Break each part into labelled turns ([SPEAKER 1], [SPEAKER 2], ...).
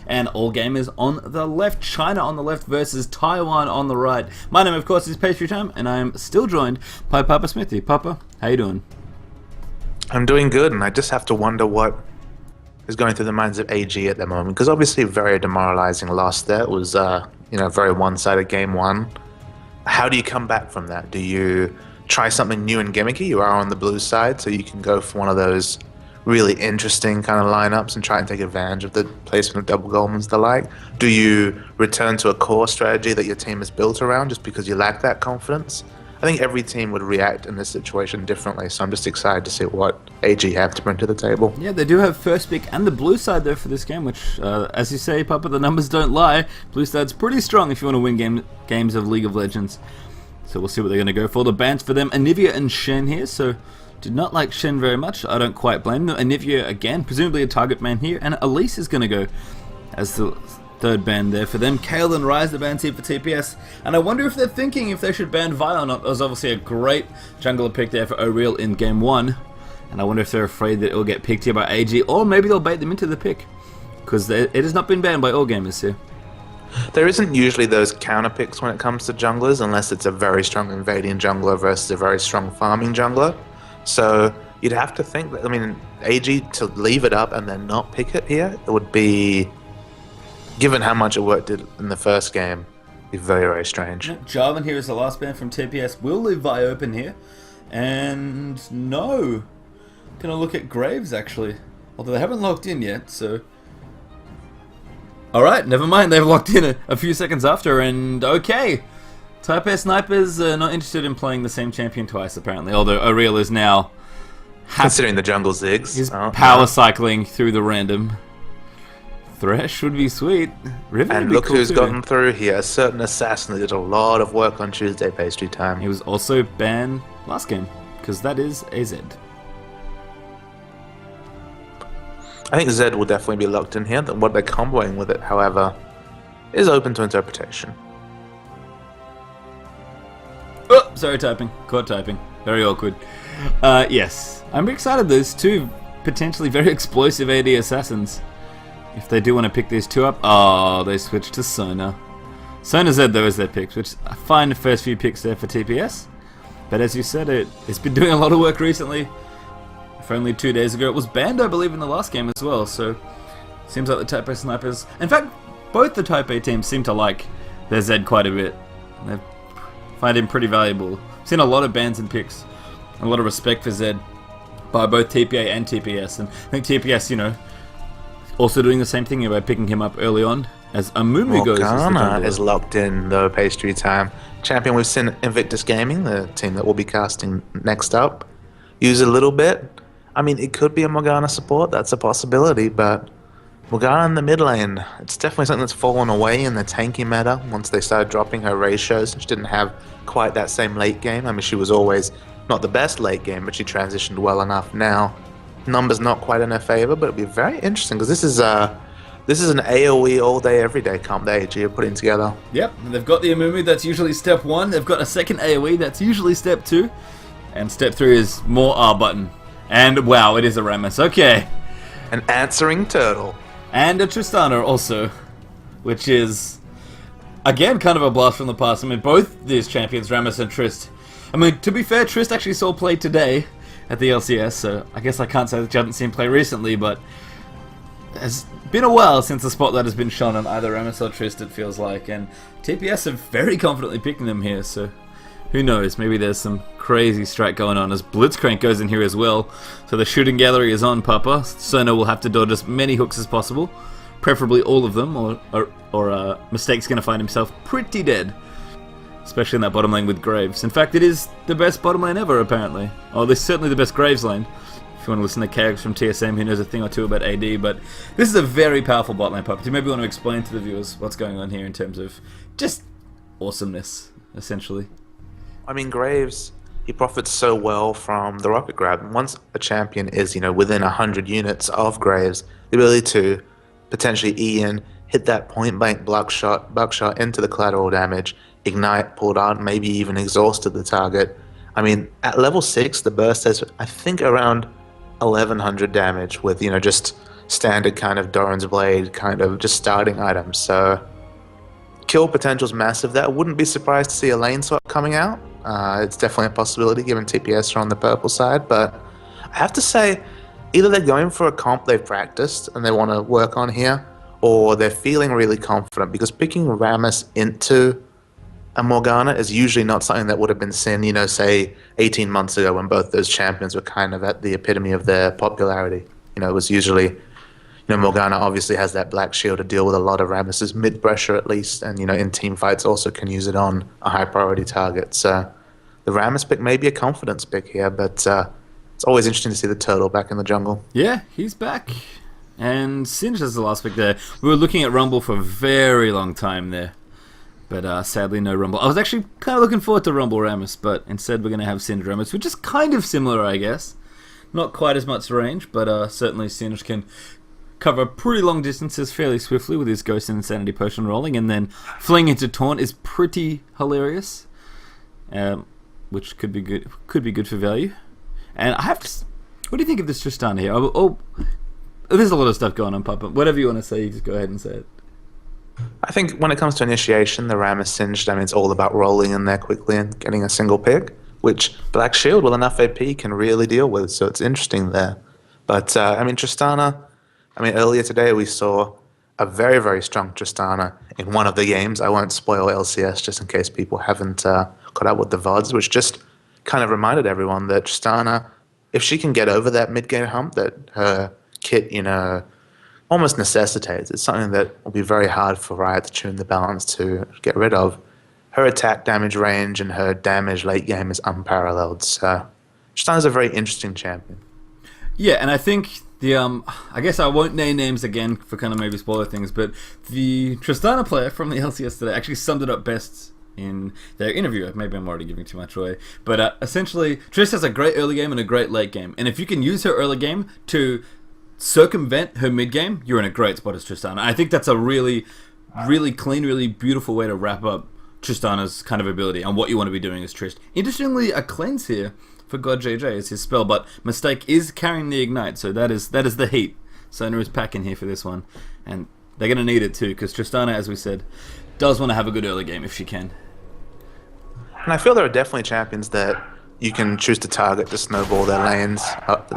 [SPEAKER 1] And all gamers on the left, China on the left versus Taiwan on the right. My name, of course, is Pastry Time, and I am still joined by Papa Smithy. Papa, how you doing?
[SPEAKER 2] I'm doing good, and I just have to wonder what is going through the minds of AG at the moment, because obviously very demoralizing loss there. It was, very one-sided game one. How do you come back from that? Do you try something new and gimmicky? You are on the blue side, so you can go for one of those really interesting kind of lineups and try and take advantage of the placement of double Goldmans the like? Do you return to a core strategy that your team is built around just because you lack that confidence? I think every team would react in this situation differently, so I'm just excited to see what AG have to bring to the table.
[SPEAKER 1] Yeah, they do have first pick and the blue side there for this game, which, as you say, Papa, the numbers don't lie. Blue side's pretty strong if you want to win games of League of Legends. So we'll see what they're going to go for. The bans for them, Anivia and Shen here, so did not like Shen very much. I don't quite blame them. Anivia, again, presumably a target man here, and Elise is going to go as the third ban there for them. Kale and Rise, the bans here for TPS, and I wonder if they're thinking if they should ban Vi or not. That was obviously a great jungler pick there for O'Real in game one, and I wonder if they're afraid that it will get picked here by AG, or maybe they'll bait them into the pick, because it has not been banned by all gamers here.
[SPEAKER 2] There isn't usually those counter picks when it comes to junglers, unless it's a very strong invading jungler versus a very strong farming jungler. So you'd have to think that, AG to leave it up and then not pick it here, it would be, given how much it worked in the first game, be very, very strange.
[SPEAKER 1] Jarvan here is the last ban from TPS. Will leave Vi open here. And no. Gonna look at Graves actually. Although they haven't locked in yet, so. Alright, never mind. They've locked in a few seconds after, and okay. Taipei Snipers are not interested in playing the same champion twice, apparently. Although O'Real is now
[SPEAKER 2] considering the jungle zigs.
[SPEAKER 1] He's power cycling through the random. Thresh would be sweet. Riven
[SPEAKER 2] and look who's gotten through here. A certain assassin that did a lot of work on Tuesday Pastry Time.
[SPEAKER 1] He was also banned last game, because that is a Z.
[SPEAKER 2] I think Zed will definitely be locked in here. What they're comboing with it, however, is open to interpretation.
[SPEAKER 1] Oh, sorry, typing. Caught typing. Very awkward. Yes. I'm excited. There's two potentially very explosive AD assassins. If they do want to pick these two up. Oh, they switched to Sona. Sona Z, though, is their picks, which I find the first few picks there for TPS. But as you said, it's been doing a lot of work recently. For only 2 days ago. It was banned, I believe, in the last game as well. So, seems like the Taipei Snipers... In fact, both the Taipei teams seem to like their Z quite a bit. They find him pretty valuable. I've seen a lot of bans and picks. A lot of respect for Zed by both TPA and TPS. And I think TPS, also doing the same thing by picking him up early on as Amumu goes.
[SPEAKER 2] Morgana is locked in, though, Pastry Time. Champion, we've seen Invictus Gaming, the team that we'll be casting next up, use it a little bit. It could be a Morgana support, that's a possibility, but Morgana in the mid lane, it's definitely something that's fallen away in the tanky meta once they started dropping her ratios. She didn't have quite that same late game. She was always not the best late game, but she transitioned well enough now. Numbers not quite in her favor, but it'll be very interesting because this is an AoE all day, every day comp that AG are putting together.
[SPEAKER 1] Yep, and they've got the Amumu, that's usually step 1. They've got a second AoE, that's usually step 2. And step 3 is more R button. And wow, it is a Rammus. Okay.
[SPEAKER 2] An answering turtle.
[SPEAKER 1] And a Tristana also, which is, again, kind of a blast from the past. Both these champions, Rammus and Trist. To be fair, Trist actually saw play today at the LCS, so I guess I can't say that you haven't seen play recently, but it's been a while since the spotlight has been shone on either Rammus or Trist, it feels like, and TPS are very confidently picking them here, so who knows, maybe there's some crazy strike going on as Blitzcrank goes in here as well. So the shooting gallery is on, Papa. Sona will have to dodge as many hooks as possible, preferably all of them, or Mistake's going to find himself pretty dead. Especially in that bottom lane with Graves. In fact, it is the best bottom lane ever, apparently. Oh, this is certainly the best Graves lane. If you want to listen to Kags from TSM, who knows a thing or two about AD, but this is a very powerful bot lane, Papa. Do you maybe want to explain to the viewers what's going on here in terms of just awesomeness, essentially?
[SPEAKER 2] Graves, he profits so well from the rocket grab. Once a champion is, within 100 units of Graves, the ability to potentially E in, hit that point blank buckshot into the collateral damage, ignite, pulled out, maybe even exhausted the target. At level 6, the burst has, I think, around 1100 damage with, just standard kind of Doran's Blade, kind of just starting items. So kill potential's massive there. I wouldn't be surprised to see a lane swap coming out. It's definitely a possibility given TPS are on the purple side, but I have to say, either they're going for a comp they've practiced and they want to work on here, or they're feeling really confident, because picking Rammus into a Morgana is usually not something that would have been seen, you know, say 18 months ago when both those champions were kind of at the epitome of their popularity. You know, it was usually, you know, Morgana obviously has that black shield to deal with a lot of Rammus's mid pressure at least, and, you know, in team fights also can use it on a high priority target. So the Rammus pick may be a confidence pick here, but it's always interesting to see the turtle back in the jungle.
[SPEAKER 1] Yeah, he's back. And Singed is the last pick there. We were looking at Rumble for a very long time there. But sadly, no Rumble. I was actually kind of looking forward to Rumble Rammus, but instead we're going to have Singed Rammus, which is kind of similar, I guess. Not quite as much range, but certainly Singed can cover pretty long distances fairly swiftly with his Ghost and Insanity Potion rolling, and then fling into Taunt is pretty hilarious, which could be good for value. And I have to... What do you think of this Tristana here? There's a lot of stuff going on, Papa. Whatever you want to say, you just go ahead and say it.
[SPEAKER 2] I think when it comes to initiation, the Rammus Singed, I mean, it's all about rolling in there quickly and getting a single pick, which Black Shield with enough AP can really deal with, so it's interesting there. But, I mean, Tristana, I mean, earlier today we saw a very, very strong Tristana in one of the games. I won't spoil LCS just in case people haven't caught up with the VODs, which just kind of reminded everyone that Tristana, if she can get over that mid-game hump that her kit, you know, almost necessitates, it's something that will be very hard for Riot to tune the balance to get rid of. Her attack damage range and her damage late game is unparalleled, so Tristana's a very interesting champion.
[SPEAKER 1] Yeah, and I think the I guess I won't name names again for kind of maybe spoiler things, but the Tristana player from the LCS today actually summed it up best in their interview. Maybe I'm already giving too much away, but essentially Triss has a great early game and a great late game, and if you can use her early game to circumvent her mid game, you're in a great spot as Tristana. I think that's a really, really clean, really beautiful way to wrap up Tristana's kind of ability and what you want to be doing as Trist. Interestingly, a cleanse here for God JJ is his spell, but Mistake is carrying the Ignite, so that is the heat. Sona is packing here for this one, and they're going to need it too, because Tristana, as we said, does want to have a good early game if she can.
[SPEAKER 2] And I feel there are definitely champions that you can choose to target to snowball their lanes,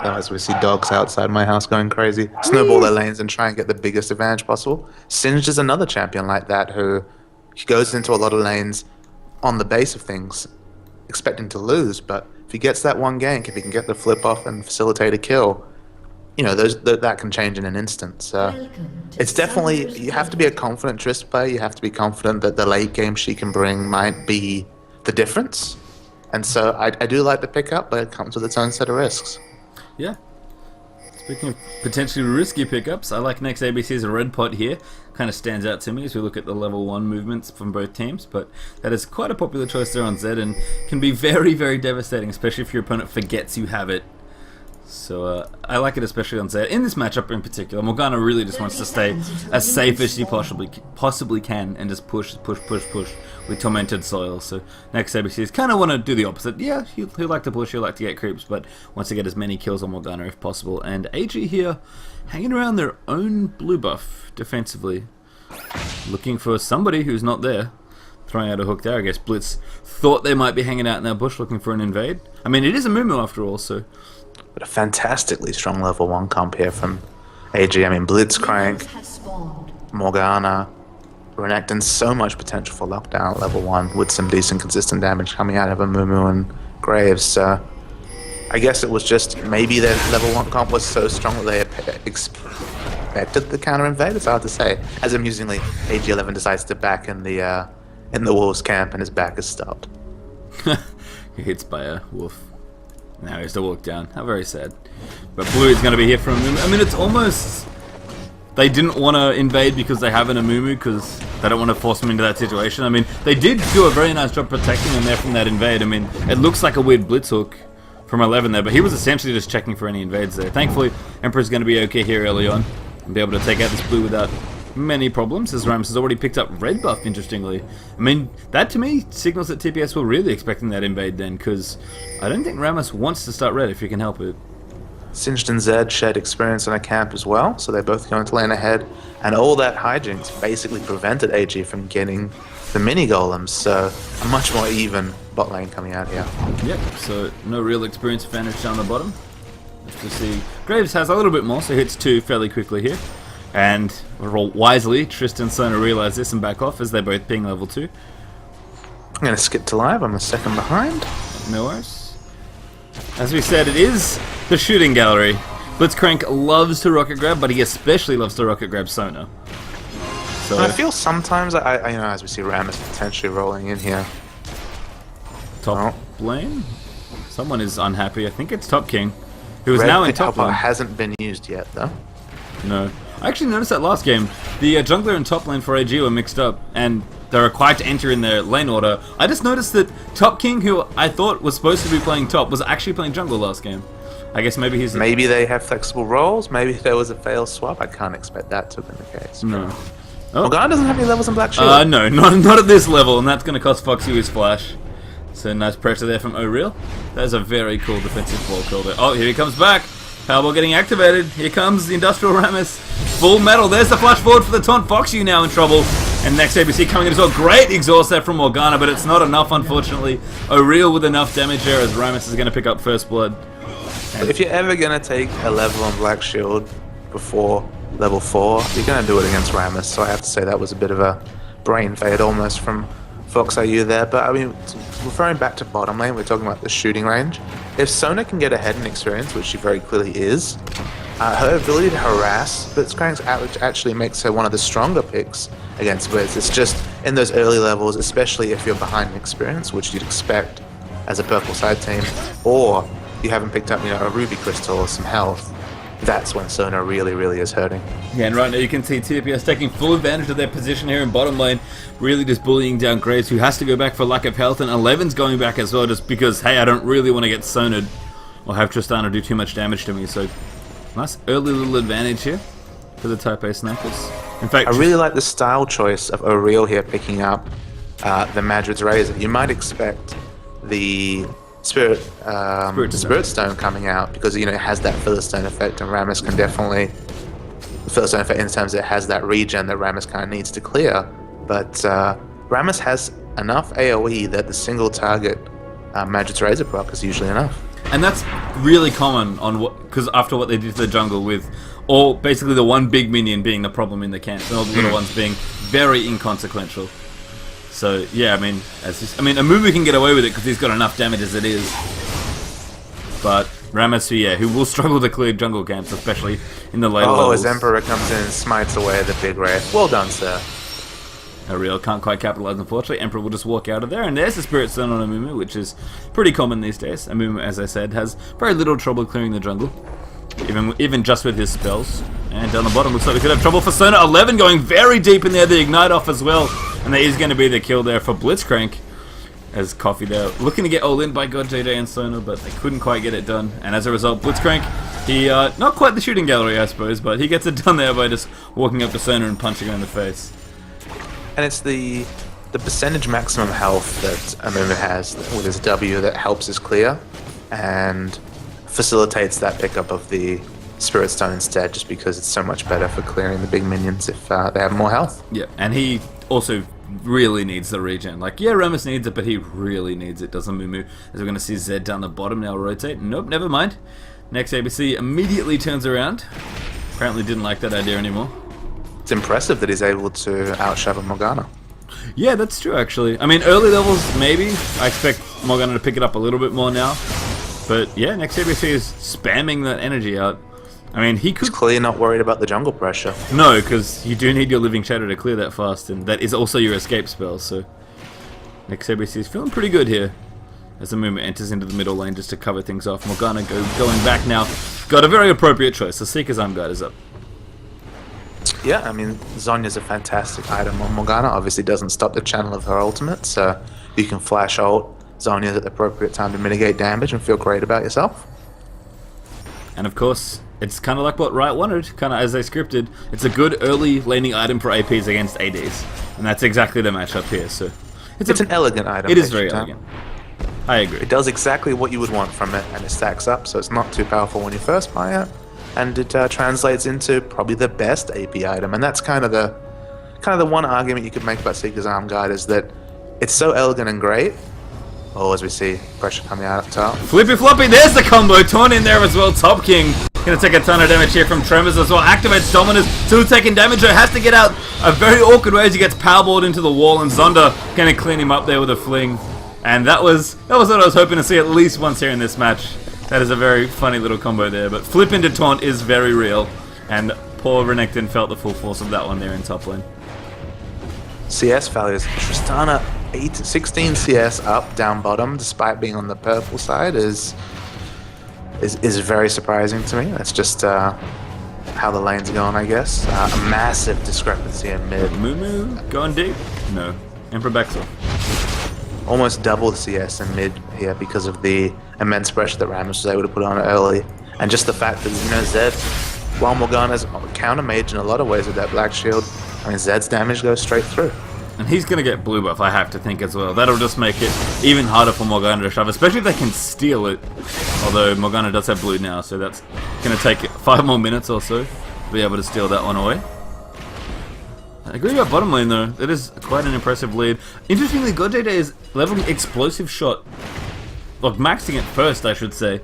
[SPEAKER 2] as we see dogs outside my house going crazy. Snowball their lanes and try and get the biggest advantage possible. Singed is another champion like that who goes into a lot of lanes on the base of things, expecting to lose, but if he gets that one gank, if he can get the flip off and facilitate a kill, you know, that can change in an instant. So it's definitely, you have to be a confident Triss player, you have to be confident that the late game she can bring might be the difference. And so I do like the pickup, but it comes with its own set of risks.
[SPEAKER 1] Yeah. Speaking of potentially risky pickups, I like next ABC's Red Pot here. Kind of stands out to me as we look at the level 1 movements from both teams, but that is quite a popular choice there on Zed and can be very, very devastating, especially if your opponent forgets you have it. So I like it especially on Zed. In this matchup in particular, Morgana really just wants to stay as safe as she possibly can and just push with Tormented Soil. So next ABCs kind of want to do the opposite. Yeah, he'll like to push, he'll like to get creeps, but wants to get as many kills on Morgana if possible. And AG here hanging around their own blue buff defensively, looking for somebody who's not there. Throwing out a hook there. I guess Blitz thought they might be hanging out in that bush looking for an invade. I mean, it is a Mumu after all, so...
[SPEAKER 2] But a fantastically strong level 1 comp here from AG. I mean, Blitzcrank, Morgana, Renekton, so much potential for lockdown at level 1 with some decent consistent damage coming out of a Mumu and Graves. So I guess it was just maybe their level 1 comp was so strong that they expected the counter invade. It's hard to say. As amusingly, AG11 decides to back in the Wolves camp and his back is stopped.
[SPEAKER 1] He hits by a wolf. Now he has to walk down. How very sad. But Blue is going to be here for a Mumu. I mean, it's almost... They didn't want to invade because they have an Amumu because they don't want to force him into that situation. I mean, they did do a very nice job protecting him there from that invade. I mean, it looks like a weird blitz hook from 11 there, but he was essentially just checking for any invades there. Thankfully, Emperor's going to be okay here early on and be able to take out this Blue without many problems, as Rammus has already picked up red buff, interestingly. I mean, that to me signals that TPS were really expecting that invade then, because I don't think Rammus wants to start red if he can help it.
[SPEAKER 2] Singed and Zed shared experience in a camp as well, so they're both going to lane ahead. And all that hijinks basically prevented AG from getting the mini golems, so a much more even bot lane coming out here.
[SPEAKER 1] Yep, so no real experience advantage down the bottom. Let's just see. Graves has a little bit more, so hits 2 fairly quickly here. And wisely, Tristan and Sona realize this and back off as they're both ping level 2.
[SPEAKER 2] I'm going to skip to live, I'm a second behind.
[SPEAKER 1] No worries. As we said, it is the shooting gallery. Blitzcrank loves to rocket grab, but he especially loves to rocket grab Sona. So
[SPEAKER 2] I feel sometimes, I as we see Ram is potentially rolling in here.
[SPEAKER 1] Top lane? Someone is unhappy. I think it's Top King, who is now in top lane.
[SPEAKER 2] Hasn't been used yet, though.
[SPEAKER 1] No. I actually noticed that last game. The jungler and top lane for AG were mixed up, and they're required to enter in their lane order. I just noticed that Top King, who I thought was supposed to be playing top, was actually playing jungle last game. I guess maybe he's...
[SPEAKER 2] Maybe they have flexible roles. Maybe there was a fail swap. I can't expect that to have been the case.
[SPEAKER 1] No.
[SPEAKER 2] Oh. Morgana doesn't have any levels in Black Shield.
[SPEAKER 1] No, not at this level, and that's going to cost Foxy his flash. So nice pressure there from O'Real. That is a very cool defensive ball call there. Oh, here he comes back. Powerball getting activated. Here comes the Industrial Rammus. Full metal. There's the flash forward for the taunt. Foxy now in trouble. And next ABC coming in as well. Great exhaust there from Morgana, but it's not enough, unfortunately. O'Real with enough damage there as Rammus is going to pick up first blood.
[SPEAKER 2] And if you're ever going to take a level on Black Shield before level 4, you're going to do it against Rammus. So I have to say that was a bit of a brain fade almost from Fox IU there. But I mean, referring back to bottom lane, we're talking about the shooting range. If Sona can get ahead in experience, which she very clearly is, her ability to harass Blitzcrank actually makes her one of the stronger picks against Blitz. It's just in those early levels, especially if you're behind in experience, which you'd expect as a purple side team, or you haven't picked up, a ruby crystal or some health. That's when Sona really is hurting.
[SPEAKER 1] Yeah, and right now you can see TPS taking full advantage of their position here in bottom lane, really just bullying down Graves, who has to go back for lack of health, and 11's going back as well, just because, hey, I don't really want to get Sona'd or have Tristana do too much damage to me, so nice early little advantage here for the Taipei snipers. In fact,
[SPEAKER 2] I really like the style choice of O'Real here picking up the Madrid's Razor. You might expect the Spirit Stone coming out because it has that Philistine effect, and Rammus can definitely Philistine effect in terms it has that regen that Rammus kind of needs to clear. But Rammus has enough AOE that the single target Madrid's Razor proc is usually enough.
[SPEAKER 1] And that's really common because after what they did to the jungle with basically the one big minion being the problem in the camp and all the little ones being very inconsequential. So yeah, I mean, Amumu can get away with it because he's got enough damage as it is. But Rammus, who will struggle to clear jungle camps, especially in the later levels.
[SPEAKER 2] As Emperor comes in and smites away the big wraith. Well done, sir.
[SPEAKER 1] O'Real can't quite capitalize, unfortunately. Emperor will just walk out of there, and there's the Spirit Stone on Amumu, which is pretty common these days. Amumu, as I said, has very little trouble clearing the jungle, even just with his spells. And down the bottom, looks like we could have trouble for Sona. 11 going very deep in there, the Ignite off as well. And there is going to be the kill there for Blitzcrank, as Coffee there looking to get all in by God JJ and Sona, but they couldn't quite get it done. And as a result, Blitzcrank, he, not quite the shooting gallery, I suppose, but he gets it done there by just walking up to Sona and punching her in the face.
[SPEAKER 2] And it's the percentage maximum health that Amumu has with his W that helps us clear and facilitates that pickup of the Spirit Stone instead, just because it's so much better for clearing the big minions if they have more health.
[SPEAKER 1] Yeah, and he also really needs the regen. Rammus needs it, but he really needs it, doesn't Mumu? As we're going to see Zed down the bottom now rotate. Nope, never mind. Next ABC immediately turns around. Apparently didn't like that idea anymore.
[SPEAKER 2] It's impressive that he's able to outshove Morgana.
[SPEAKER 1] Yeah, that's true, actually. I mean, early levels, maybe. I expect Morgana to pick it up a little bit more now. But yeah, next ABC is spamming that energy out. I mean, he could...
[SPEAKER 2] He's clearly not worried about the jungle pressure.
[SPEAKER 1] No, because you do need your Living Shadow to clear that fast, and that is also your escape spell, so... Next ABC is feeling pretty good here, as the movement enters into the middle lane just to cover things off. Morgana going back now. Got a very appropriate choice. The Seeker's Arm Guard is up.
[SPEAKER 2] Yeah, I mean, Zhonya's a fantastic item on Morgana. Obviously doesn't stop the channel of her ultimate, so you can flash ult Zhonya's at the appropriate time to mitigate damage and feel great about yourself.
[SPEAKER 1] And of course, it's kind of like what Riot wanted, kind of as they scripted. It's a good early laning item for APs against ADs, and that's exactly the matchup here. So it's
[SPEAKER 2] an elegant item.
[SPEAKER 1] It is very elegant. I agree.
[SPEAKER 2] It does exactly what you would want from it, and it stacks up, so it's not too powerful when you first buy it, and it translates into probably the best AP item, and that's kind of the one argument you could make about Seeker's Arm Guide is that it's so elegant and great. Oh, as we see, pressure coming out up top.
[SPEAKER 1] Flippy floppy, there's the combo, torn in there as well, Top King. Gonna take a ton of damage here from Tremors as well. Activates Dominus, still taking damage, though has to get out a very awkward way as he gets powerballed into the wall, and Zonda gonna clean him up there with a fling. And that was what I was hoping to see at least once here in this match. That is a very funny little combo there, but flip into taunt is very real, and poor Renekton felt the full force of that one there in top lane.
[SPEAKER 2] CS values. Tristana 16 CS up, down bottom, despite being on the purple side, is very surprising to me. That's just how the lane's going, I guess. A massive discrepancy in mid.
[SPEAKER 1] Moo going deep? No. Emperor backs off.
[SPEAKER 2] Almost double CS in mid here because of the immense pressure that Rammus was able to put on it early. And just the fact that, Zed, while Morgana's counter mage in a lot of ways with that black shield, I mean, Zed's damage goes straight through.
[SPEAKER 1] And he's going to get blue buff, I have to think, as well. That'll just make it even harder for Morgana to shove, especially if they can steal it. Although Morgana does have blue now, so that's going to take 5 more minutes or so to be able to steal that one away. I agree about bottom lane, though. It is quite an impressive lead. Interestingly, GodJJ is leveling Explosive Shot. Like, maxing it first, I should say.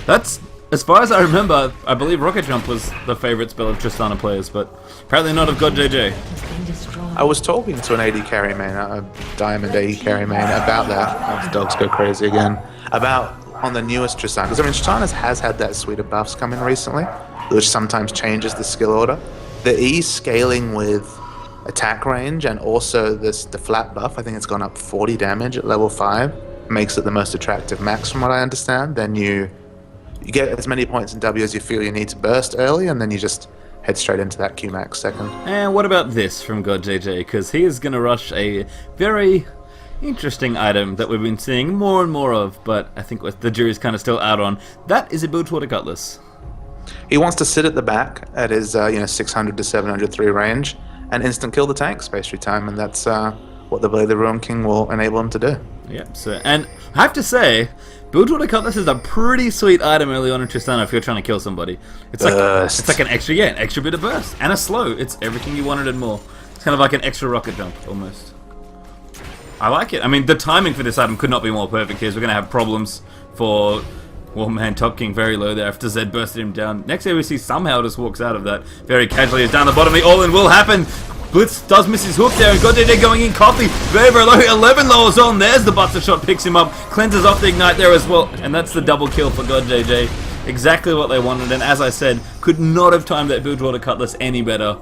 [SPEAKER 1] That's, as far as I remember, I believe Rocket Jump was the favorite spell of Tristana players, but apparently not of GodJJ.
[SPEAKER 2] I was talking to an AD carry main, a Diamond AD carry main, about that. The dogs go crazy again. About on the newest Tristana, because I mean, Tristana has had that suite of buffs come in recently, which sometimes changes the skill order. The E scaling with attack range and also the flat buff, I think it's gone up 40 damage at level 5, makes it the most attractive max from what I understand. Then you get as many points in W as you feel you need to burst early, and then you just head straight into that Q max second.
[SPEAKER 1] And what about this from GodJJ? Because he is going to rush a very interesting item that we've been seeing more and more of, but I think the jury's kind of still out on. That is a Bilgewater Cutlass.
[SPEAKER 2] He wants to sit at the back at his 600 to 703 range and instant kill the tank space through time, and that's what the Blade of the Ruin King will enable him to do.
[SPEAKER 1] Yep. So, and I have to say, Bilgewater Cutlass is a pretty sweet item early on in Tristana if you're trying to kill somebody. It's like an extra bit of burst and a slow. It's everything you wanted and more. It's kind of like an extra rocket jump almost. I like it. I mean, the timing for this item could not be more perfect here. We're going to have problems for, well, man, Top King very low there after Zed bursted him down. Next here we see somehow just walks out of that very casually. Is down the bottom. The all-in will happen. Blitz does miss his hook there, and GodJJ going in coffee. Very, very low. 11 lowers on. There's the Buster Shot, picks him up. Cleanses off the Ignite there as well. And that's the double kill for GodJJ. Exactly what they wanted. And as I said, could not have timed that Bilgewater Cutlass any better.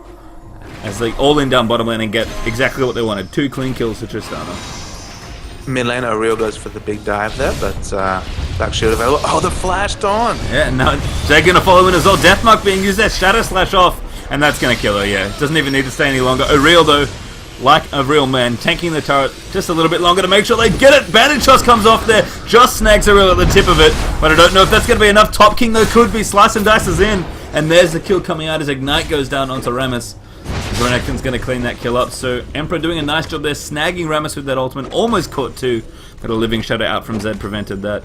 [SPEAKER 1] As they all in down bottom lane and get exactly what they wanted. 2 clean kills for Tristana.
[SPEAKER 2] Mid lane, Ariel goes for the big dive there, but Black Shield available. Oh, the Flash Dawn!
[SPEAKER 1] Yeah, now they're going to follow in as well. Deathmark being used there. Shadow Slash off. And that's going to kill her, yeah. Doesn't even need to stay any longer. Ariel, though, like a real man, tanking the turret just a little bit longer to make sure they get it. Bandage Shots comes off there. Just snags Ariel at the tip of it. But I don't know if that's going to be enough. Top King, though, could be. Slice and dices in. And there's the kill coming out as Ignite goes down onto Rammus. Renekton's going to clean that kill up. So Emperor doing a nice job there, snagging Rammus with that ultimate. Almost caught too. But a Living Shadow out from Zed prevented that.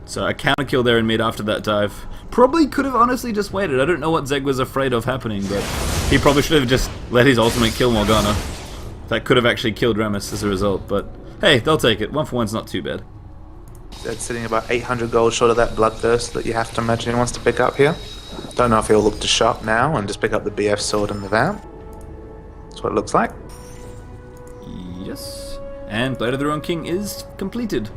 [SPEAKER 1] So a counter kill there in mid after that dive. Probably could have honestly just waited. I don't know what Zeg was afraid of happening, but he probably should have just let his ultimate kill Morgana. That could have actually killed Rammus as a result, but hey, they'll take it. 1 for 1's not too bad.
[SPEAKER 2] Zed's sitting about 800 gold short of that Bloodthirst that you have to imagine he wants to pick up here. Don't know if he'll look to shop now and just pick up the BF sword and the vamp. That's what it looks like.
[SPEAKER 1] Yes. And Blade of the Ruin King is completed.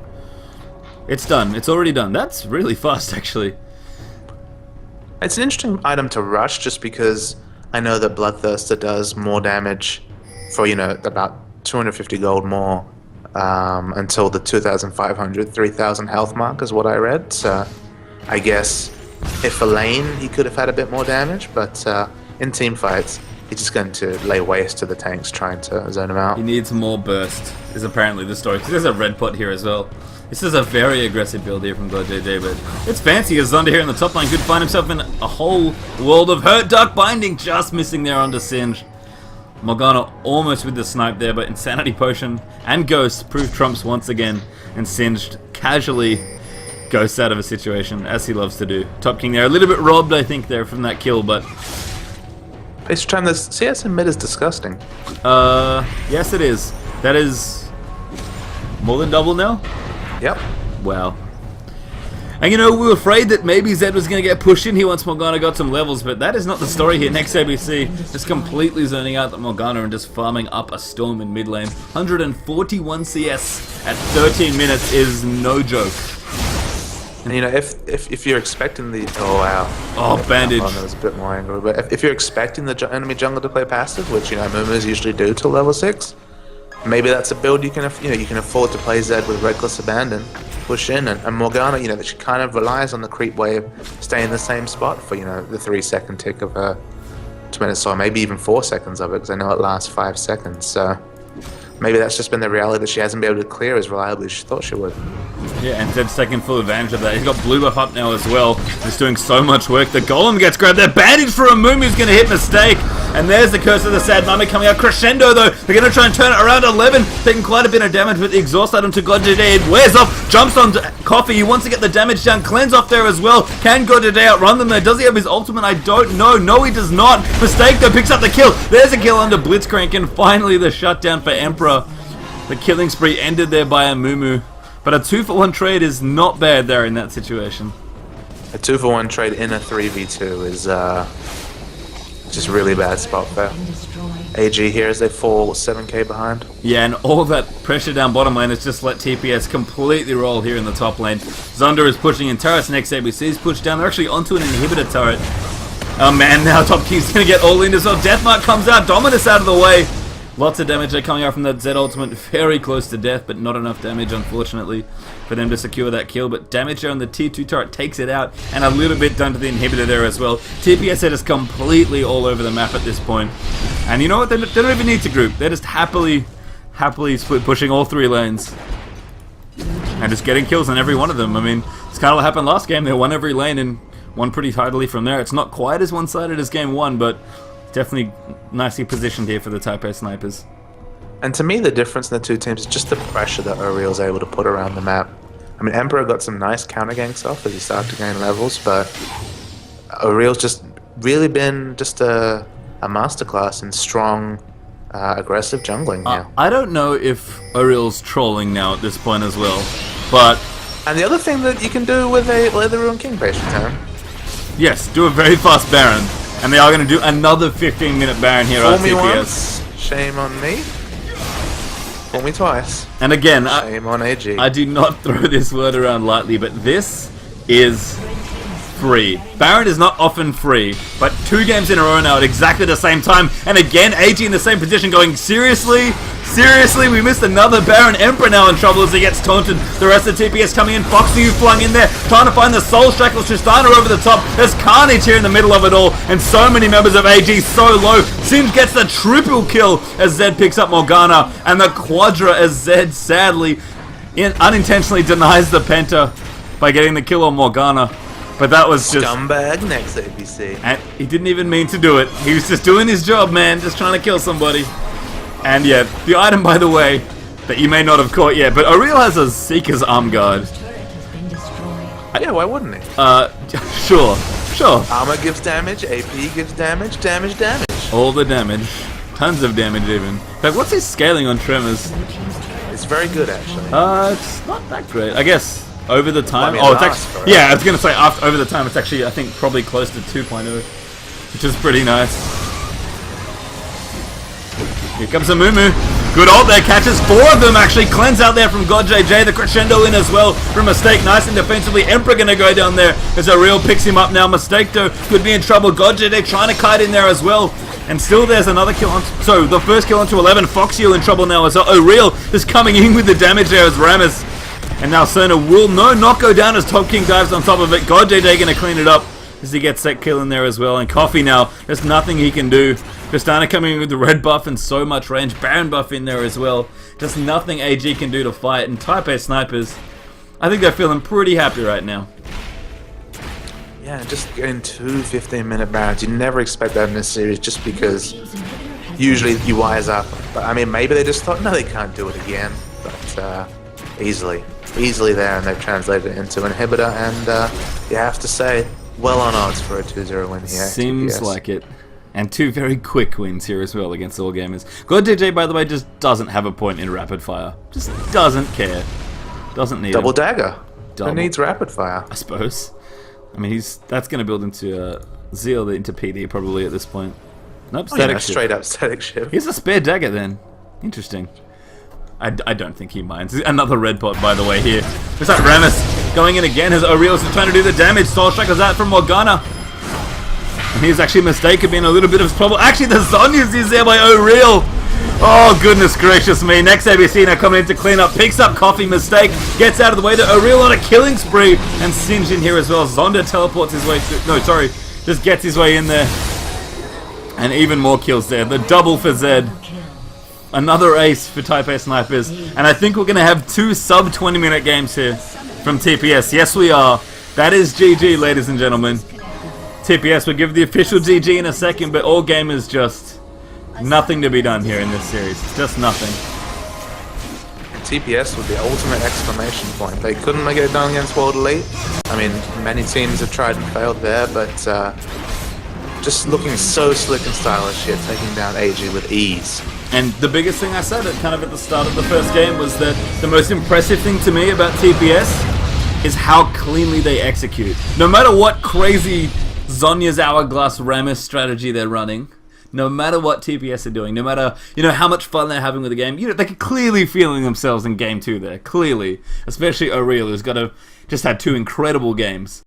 [SPEAKER 1] It's done. It's already done. That's really fast, actually.
[SPEAKER 2] It's an interesting item to rush just because I know that Bloodthirster does more damage for, about 250 gold more until the 2,500, 3,000 health mark is what I read. So I guess if for lane he could have had a bit more damage, but in team fights he's just going to lay waste to the tanks trying to zone him out.
[SPEAKER 1] He needs more burst, is apparently the story. Because there's a red pot here as well. This is a very aggressive build here from GodJJ, but it's fancy as Zonda here in the top lane could find himself in a whole world of hurt. Dark Binding just missing there onto Singe. Morgana almost with the snipe there, but Insanity Potion and Ghost proved trumps once again, and Singed casually Ghost out of a situation, as he loves to do. Top King there, a little bit robbed, I think, there from that kill, but...
[SPEAKER 2] He's trying to... CS in mid is disgusting.
[SPEAKER 1] Yes it is. That is... more than double now?
[SPEAKER 2] Yep.
[SPEAKER 1] Wow. And you know, we were afraid that maybe Zed was going to get pushed in here once Morgana got some levels, but that is not the story here. Next ABC, just completely zoning out the Morgana and just farming up a Storm in mid lane. 141 CS at 13 minutes is no joke.
[SPEAKER 2] And you know, if you're expecting the... Oh, wow.
[SPEAKER 1] Oh, Bandage.
[SPEAKER 2] Oh, that was a bit more angry. But if you're expecting the enemy jungle to play passive, which, you know, Mumus usually do till level 6, maybe that's a build you can afford to play Zed with Reckless Abandon, push in, and Morgana, you know, that she kind of relies on the creep wave, stay in the same spot for, you know, the 3-second tick of her 2-minute, or maybe even 4 seconds of it, because I know it lasts 5 seconds, so maybe that's just been the reality that she hasn't been able to clear as reliably as she thought she would.
[SPEAKER 1] Yeah, and Zed's taking full advantage of that. He's got blue buff up now as well. He's doing so much work. The Golem gets grabbed there. Bandage for a Mumu's going to hit Mistake. And there's the Curse of the Sad Mummy coming out. Crescendo, though. They're going to try and turn it around. 11, taking quite a bit of damage with the Exhaust item to Godjade. It wears off. Jumps on Coffee. He wants to get the damage down. Cleanse off there as well. Can Godjade outrun them there? Does he have his ultimate? I don't know. No, he does not. Mistake, though, picks up the kill. There's a kill under Blitzcrank. And finally, the shutdown for Emperor. The killing spree ended there by a Mumu. But a 2-for-1 trade is not bad there in that situation.
[SPEAKER 2] A 2-for-1 trade in a 3v2 is just really bad spot there. AG here as they fall 7k behind.
[SPEAKER 1] Yeah, and all that pressure down bottom lane has just let TPS completely roll here in the top lane. Zunder is pushing in turrets next. ABC's pushed down. They're actually onto an inhibitor turret. Oh man, now Top King's going to get all in as well. Deathmark comes out. Dominus out of the way. Lots of damage there coming out from that Zed ultimate, very close to death, but not enough damage, unfortunately, for them to secure that kill. But damage there on the tier 2 turret takes it out, and a little bit done to the inhibitor there as well. TPS are just completely all over the map at this point. And you know what? They don't even need to group. They're just happily split pushing all 3 lanes. And just getting kills on every one of them. I mean, it's kind of what happened last game. They won every lane and won pretty tidily from there. It's not quite as one-sided as game 1, but... definitely nicely positioned here for the Taipei snipers.
[SPEAKER 2] And to me, the difference in the two teams is just the pressure that Uriel's able to put around the map. I mean, Emperor got some nice counter ganks off as he started to gain levels, but Uriel's just really been just a masterclass in strong, aggressive jungling here.
[SPEAKER 1] I don't know if Uriel's trolling now at this point as well, but...
[SPEAKER 2] And the other thing that you can do with a Leather Ruin King patient turn.
[SPEAKER 1] Yes, do a very fast Baron. And they are going to do another 15-minute Baron here on TPS.
[SPEAKER 2] Fool me once, shame on me. Fool me twice.
[SPEAKER 1] And again,
[SPEAKER 2] shame on AG.
[SPEAKER 1] I do not throw this word around lightly, but this is free. Baron is not often free, but 2 games in a row now at exactly the same time. And again, AG in the same position going, seriously? Seriously, we missed another Baron. Emperor now in trouble as he gets taunted. The rest of TPS coming in. Foxy flung in there, trying to find the Soul Shackle. Tristana over the top. There's Carnage here in the middle of it all, and so many members of AG so low. Sims gets the triple kill as Zed picks up Morgana, and the quadra as Zed sadly unintentionally denies the Penta by getting the kill on Morgana. But that was just...
[SPEAKER 2] scumbag next ABC.
[SPEAKER 1] And he didn't even mean to do it. He was just doing his job, man. Just trying to kill somebody. And yeah, the item, by the way, that you may not have caught yet, but Uriel has a Seeker's Arm Guard.
[SPEAKER 2] Yeah, why wouldn't he?
[SPEAKER 1] Sure.
[SPEAKER 2] Armor gives damage, AP gives damage, damage.
[SPEAKER 1] All the damage. Tons of damage, even. In fact, what's his scaling on Tremors?
[SPEAKER 2] It's very good, actually.
[SPEAKER 1] It's not that great. I guess over the time...
[SPEAKER 2] Well, I mean, it's actually...
[SPEAKER 1] Yeah, I was going to say, over the time, it's actually, I think, probably close to 2.0, which is pretty nice. Here comes a Mumu. Good ult there, catches 4 of them actually. Cleanse out there from GodJJ. The Crescendo in as well from Mistake. Nice and defensively. Emperor gonna go down there as Uriel picks him up now. Mistake though could be in trouble. GodJJ trying to kite in there as well. And still there's another kill on. So the first kill onto 11. Foxio in trouble now as well. Uriel just coming in with the damage there as Ramus. And now Cerner will not go down as Top King dives on top of it. GodJJ gonna clean it up as he gets that kill in there as well. And Coffee now, there's nothing he can do. Tristana coming in with the red buff and so much range. Baron buff in there as well. Just nothing AG can do to fight. And Taipei snipers, I think they're feeling pretty happy right now.
[SPEAKER 2] Yeah, just getting 2 15-minute Barons. You never expect that in this series just because usually you wise up. But I mean, maybe they just thought, no, they can't do it again. But easily there, and they've translated it into inhibitor, and you have to say, well on odds for a 2-0 win here.
[SPEAKER 1] Seems
[SPEAKER 2] TPS.
[SPEAKER 1] like it. And 2 very quick wins here as well against All Gamers. God DJ, by the way, just doesn't have a point in rapid fire. Just doesn't care. Doesn't need
[SPEAKER 2] Double
[SPEAKER 1] him.
[SPEAKER 2] dagger.
[SPEAKER 1] Double.
[SPEAKER 2] Who needs rapid fire?
[SPEAKER 1] I suppose. I mean, that's going to build into Zeal into PD probably at this point. Nope, static shift.
[SPEAKER 2] Straight up static shift.
[SPEAKER 1] Here's a spare dagger then. Interesting. I don't think he minds. Another red pot, by the way, here. Looks like Rammus going in again. His Aureol's trying to do the damage. Soul Striker's out from Morgana. And here's actually a mistake of being a little bit of a problem. Actually, the Zonya's is there by Aureol. Oh, goodness gracious me. Next ABC now coming in to clean up. Picks up Coffee, mistake. Gets out of the way to Aureol on a killing spree. And Singe in here as well. Zonda teleports his way through. No, sorry. Just gets his way in there. And even more kills there. The double for Zed. Another ace for Taipei Snipers. And I think we're going to have 2 sub 20-minute games here from TPS. Yes, we are. That is GG, ladies and gentlemen. TPS will give the official GG in a second, but All Gamers just nothing to be done here in this series. Just nothing.
[SPEAKER 2] TPS with the ultimate exclamation point. They couldn't make it done against World Elite. I mean, many teams have tried and failed there, but just looking so slick and stylish here, taking down AG with ease.
[SPEAKER 1] And the biggest thing I said at the start of the first game was that the most impressive thing to me about TPS is how cleanly they execute. No matter what crazy Zonya's Hourglass Rammus strategy they're running, no matter what TPS are doing, no matter how much fun they're having with the game, they can clearly feeling themselves in game 2 there, clearly. Especially Aureol, who's just had 2 incredible games.